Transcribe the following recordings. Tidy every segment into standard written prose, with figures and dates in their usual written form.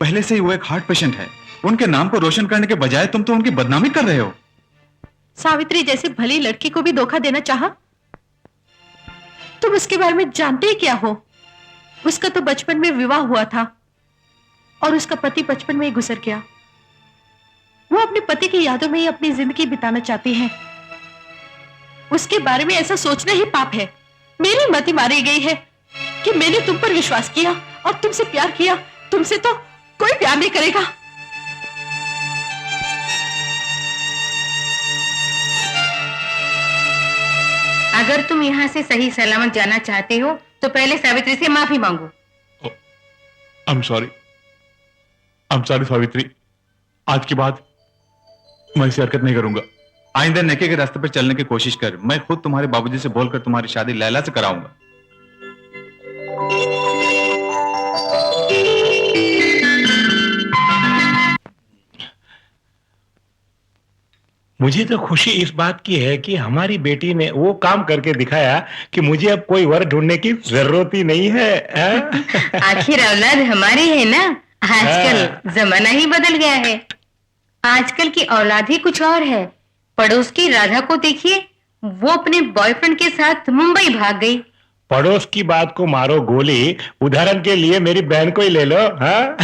पहले से ही वो एक हार्ट पेशेंट है। उनके नाम को रोशन करने के बजाय तुम तो उनकी बदनामी कर रहे हो। सावित्री जैसी भली लड़की को भी धोखा देना चाहा? तुम उसके बारे में जानते ही क्या हो? उसका तो बचपन में विवाह हुआ था और उसका पति बचपन में ही गुजर गया। वो अपने पति की यादों में ही अपनी जिंदगी बिताना चाहती है। उसके बारे में ऐसा सोचना ही पाप है। मेरी मति मारी गई है कि मैंने तुम पर विश्वास किया और तुमसे प्यार किया। तुमसे तो कोई प्यार नहीं करेगा। अगर तुम यहाँ से सही सलामत जाना चाहते हो तो पहले सावित्री से माफी मांगो। I'm sorry Savitri. आज के बाद मैं ऐसी हरकत नहीं करूंगा। आइंदा नेके के रास्ते पर चलने की कोशिश कर। मैं खुद तुम्हारे बाबूजी से बोलकर तुम्हारी शादी लैला से कराऊंगा। मुझे तो खुशी इस बात की है कि हमारी बेटी ने वो काम करके दिखाया कि मुझे अब कोई वर ढूंढने की जरूरत ही नहीं है। आखिर औलाद हमारी है ना। आजकल जमाना ही बदल गया है। आजकल की औलाद ही कुछ और है। पड़ोस की राधा को देखिए, वो अपने बॉयफ्रेंड के साथ मुंबई भाग गई। पड़ोस की बात को मारो गोली। उदाहरण के लिए मेरी बहन को ही ले लो। हाँ?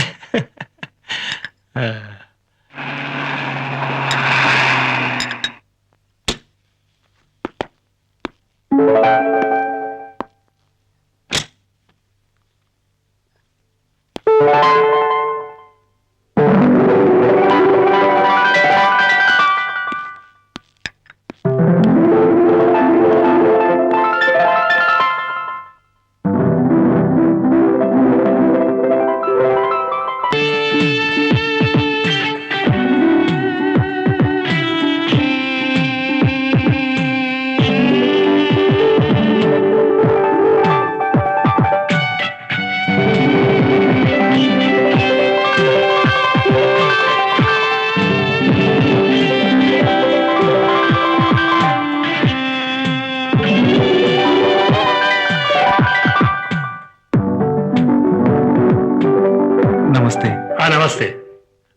नमस्ते।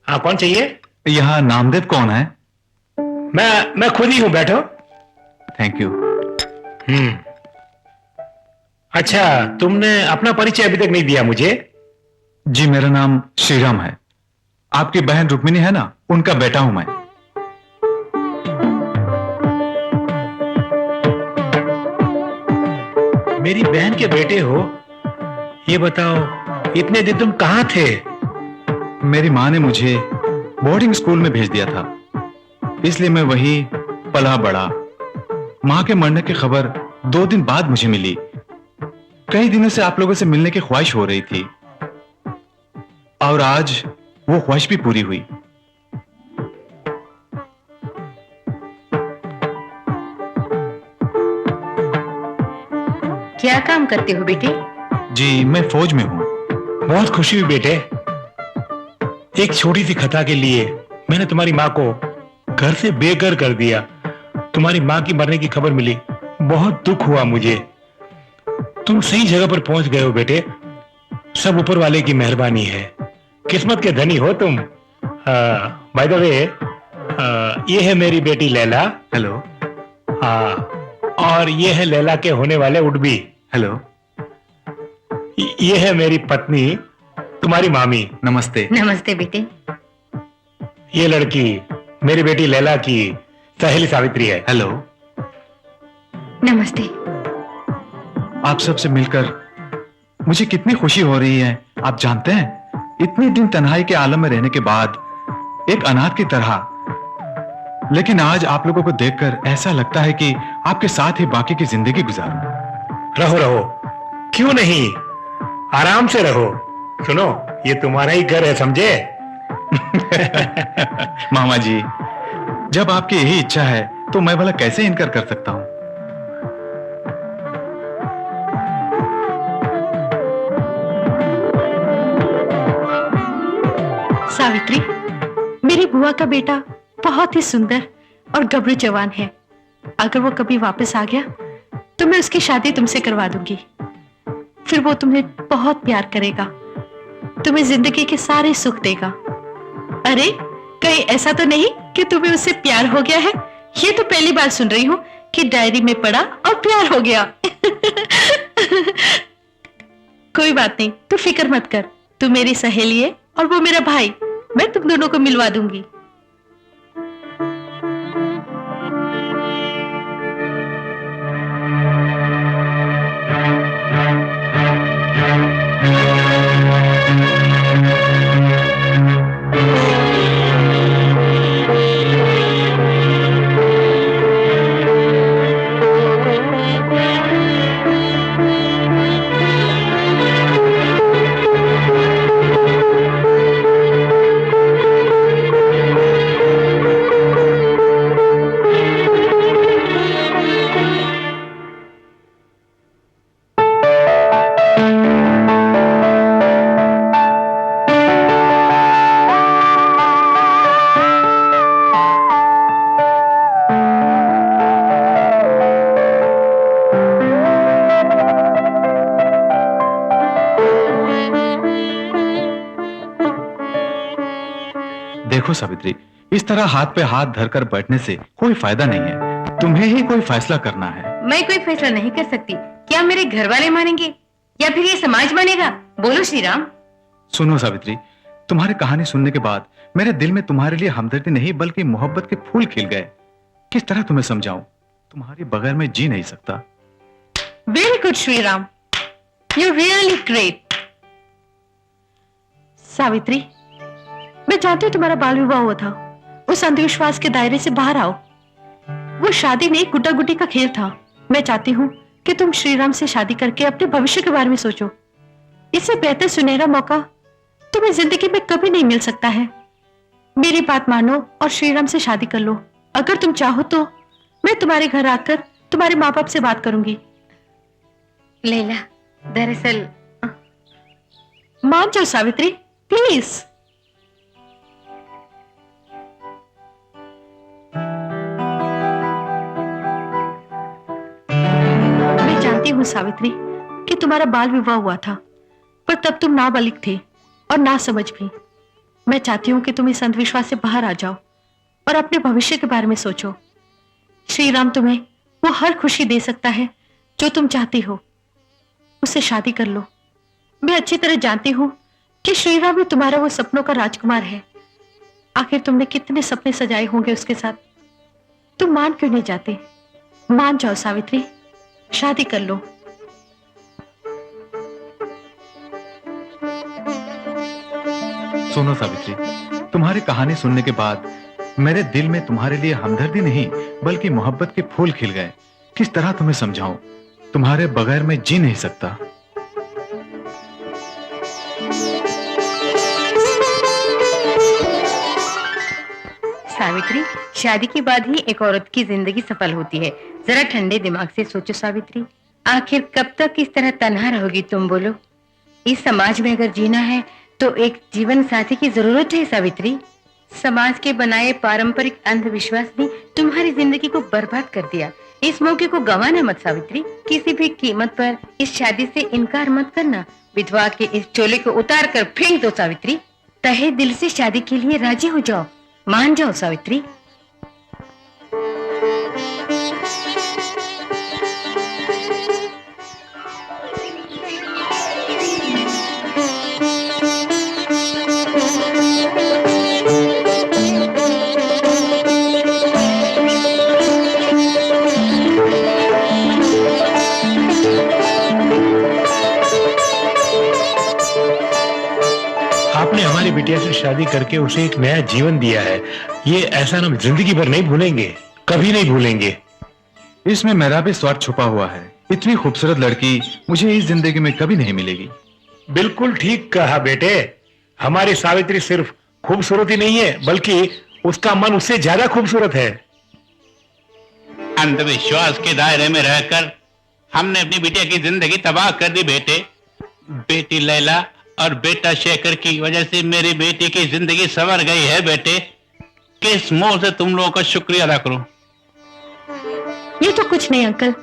हाँ, कौन चाहिए? यहाँ नामदेव कौन है? मैं खुद ही हूं, बैठो। Thank you. अच्छा, तुमने अपना परिचय अभी तक नहीं दिया मुझे। जी, मेरा नाम श्रीराम है। आपकी बहन रुक्मिणी है ना, उनका बेटा हूं मैं। मेरी बहन के बेटे हो? ये बताओ, इतने दिन तुम कहाँ थे? मेरी माँ ने मुझे बोर्डिंग स्कूल में भेज दिया था, इसलिए मैं वही पला बड़ा। माँ के मरने की खबर 2 दिन बाद मुझे मिली। कई दिनों से आप लोगों से मिलने की ख्वाहिश हो रही थी और आज वो ख्वाहिश भी पूरी हुई। क्या काम करते हो बेटे? जी, मैं फौज में हूँ। बहुत खुशी हुई बेटे। एक छोटी सी खता के लिए मैंने तुम्हारी माँ को घर से बेघर कर दिया। तुम्हारी माँ की मरने की खबर मिली, बहुत दुख हुआ मुझे। तुम सही जगह पर पहुंच गए हो बेटे। सब ऊपर वाले की मेहरबानी है। किस्मत के धनी हो तुम। बाय द वे, ये है मेरी बेटी लैला। हेलो। हाँ, और ये है लैला के होने वाले उडबी। हेलो। ये है मेरी पत्नी, तुम्हारी मामी। नमस्ते। नमस्ते बेटे। ये लड़की मेरी बेटी लैला की सहेली सावित्री है। हेलो। नमस्ते। आप सबसे मिलकर मुझे कितनी खुशी हो रही है। आप जानते हैं, इतने दिन तन्हाई के आलम में रहने के बाद एक अनाथ की तरह, लेकिन आज आप लोगों को देखकर ऐसा लगता है कि आपके साथ ही बाकी की जिंदगी गुजारूं। रहो रहो, क्यों नहीं, आराम से रहो। सुनो, ये तुम्हारा ही घर है, समझे? मामा जी, जब आपकी यही इच्छा है तो मैं भला कैसे इनकार कर सकता हूं। सावित्री, मेरी बुआ का बेटा बहुत ही सुंदर और गबरू जवान है। अगर वो कभी वापस आ गया तो मैं उसकी शादी तुमसे करवा दूंगी। फिर वो तुम्हें बहुत प्यार करेगा तुम्हें जिंदगी के सारे सुख देगा। अरे कहीं ऐसा तो नहीं कि तुम्हें उससे प्यार हो गया है? ये तो पहली बार सुन रही हूँ कि डायरी में पढ़ा और प्यार हो गया। कोई बात नहीं, तू फिक्र मत कर। तू मेरी सहेली है और वो मेरा भाई। मैं तुम दोनों को मिलवा दूंगी। देखो सावित्री, इस तरह हाथ पे हाथ धरकर बैठने से कोई फायदा नहीं है। तुम्हें ही कोई फैसला करना है। मैं कोई फैसला नहीं कर सकती। क्या मेरे घर वाले मानेंगे या फिर ये समाज मानेगा? बोलो श्री राम। सुनो सावित्री, तुम्हारी कहानी सुनने के बाद मेरे दिल में तुम्हारे लिए हमदर्दी नहीं बल्कि मोहब्बत के फूल खिल गए। किस तरह तुम्हें समझाऊं? तुम्हारे बगैर मैं जी नहीं सकता। Very good Shri Ram, you really great. Savitri, मैं जानती हूँ तुम्हारा बाल विवाह हुआ था। उस अंधविश्वास के दायरे से बाहर आओ। वो शादी नहीं, गुड्डा गुड्डी का खेल था। मैं चाहती हूँ कि तुम श्रीराम से शादी करके अपने भविष्य के बारे में सोचो। इससे बेहतर सुनहरा मौका तुम्हें जिंदगी में कभी नहीं मिल सकता है। मेरी बात मानो और श्रीराम से शादी कर लो। अगर तुम चाहो तो मैं तुम्हारे घर आकर तुम्हारे माँ बाप से बात करूंगी। लैला, दरअसल मान जाओ सावित्री, प्लीज। मैं जानती हूँ सावित्री कि तुम्हारा बाल विवाह हुआ था, पर तब तुम नाबालिग थे और ना समझ भी। मैं चाहती हूँ कि तुम इस अंधविश्वास से बाहर आ जाओ और अपने भविष्य के बारे में सोचो। श्री राम तुम्हें वो हर खुशी दे सकता है जो तुम चाहती हो। उससे शादी कर लो। मैं अच्छी तरह जानती हूँ कि श्रीराम भी तुम्हारा वो सपनों का राजकुमार है। आखिर तुमने कितने सपने सजाए होंगे उसके साथ। तुम मान क्यों नहीं जाते? मान जाओ सावित्री, शादी कर लो। सुनो सावित्री, तुम्हारी कहानी सुनने के बाद मेरे दिल में तुम्हारे लिए हमदर्दी नहीं बल्कि मोहब्बत के फूल खिल गए। किस तरह तुम्हें समझाऊं? तुम्हारे बगैर मैं जी नहीं सकता। सावित्री, शादी के बाद ही एक औरत की जिंदगी सफल होती है। जरा ठंडे दिमाग से सोचो सावित्री। आखिर कब तक इस तरह तन्हा रहोगी तुम? बोलो। इस समाज में अगर जीना है तो एक जीवन साथी की जरूरत है सावित्री। समाज के बनाए पारंपरिक अंधविश्वास ने तुम्हारी जिंदगी को बर्बाद कर दिया। इस मौके को गंवाना मत सावित्री। किसी भी कीमत पर इस शादी से इनकार मत करना। विधवा के इस चोले को उतार कर फेंक दो सावित्री। तहे दिल से शादी के लिए राजी हो जाओ। मान जाओ सावित्री। आपने हमारी बिटिया से शादी करके उसे एक नया जीवन दिया है। ये एहसान हम जिंदगी भर नहीं भूलेंगे, कभी नहीं भूलेंगे। इसमें मेरा भी स्वार्थ छुपा हुआ है। इतनी खूबसूरत लड़की मुझे इस जिंदगी में कभी नहीं मिलेगी। बिल्कुल ठीक कहा बेटे। हमारी सावित्री सिर्फ खूबसूरत ही नहीं है बल्कि उसका मन उससे ज्यादा खूबसूरत है। अंधविश्वास के दायरे में रहकर हमने अपनी बिटिया की जिंदगी तबाह कर दी बेटे। बेटी लैला और बेटा शेखर की वजह से मेरी बेटी की जिंदगी संवर गई है बेटे। किस मुंह से तुम लोगों का शुक्रिया अदा करूं? ये तो कुछ नहीं अंकल,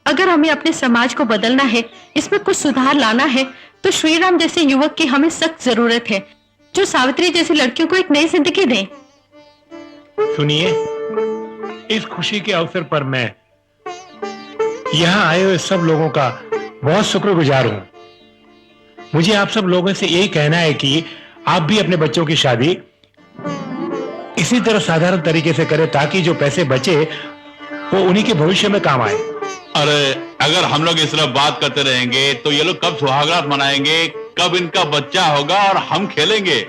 अगर हमें अपने समाज को बदलना है, इसमें कुछ सुधार लाना है, तो श्रीराम जैसे युवक की हमें सख्त जरूरत है, जो सावित्री जैसी लड़कियों को एक नई जिंदगी दे। सुनिए, इस खुशी के अवसर पर मैं यहाँ आए हुए सब लोगों का बहुत शुक्रगुजार हूं। मुझे आप सब लोगों से यही कहना है कि आप भी अपने बच्चों की शादी इसी तरह साधारण तरीके से करें, ताकि जो पैसे बचे वो उन्हीं के भविष्य में काम आए। अरे अगर हम लोग इस तरह बात करते रहेंगे तो ये लोग कब सुहागरात मनाएंगे, कब इनका बच्चा होगा और हम खेलेंगे।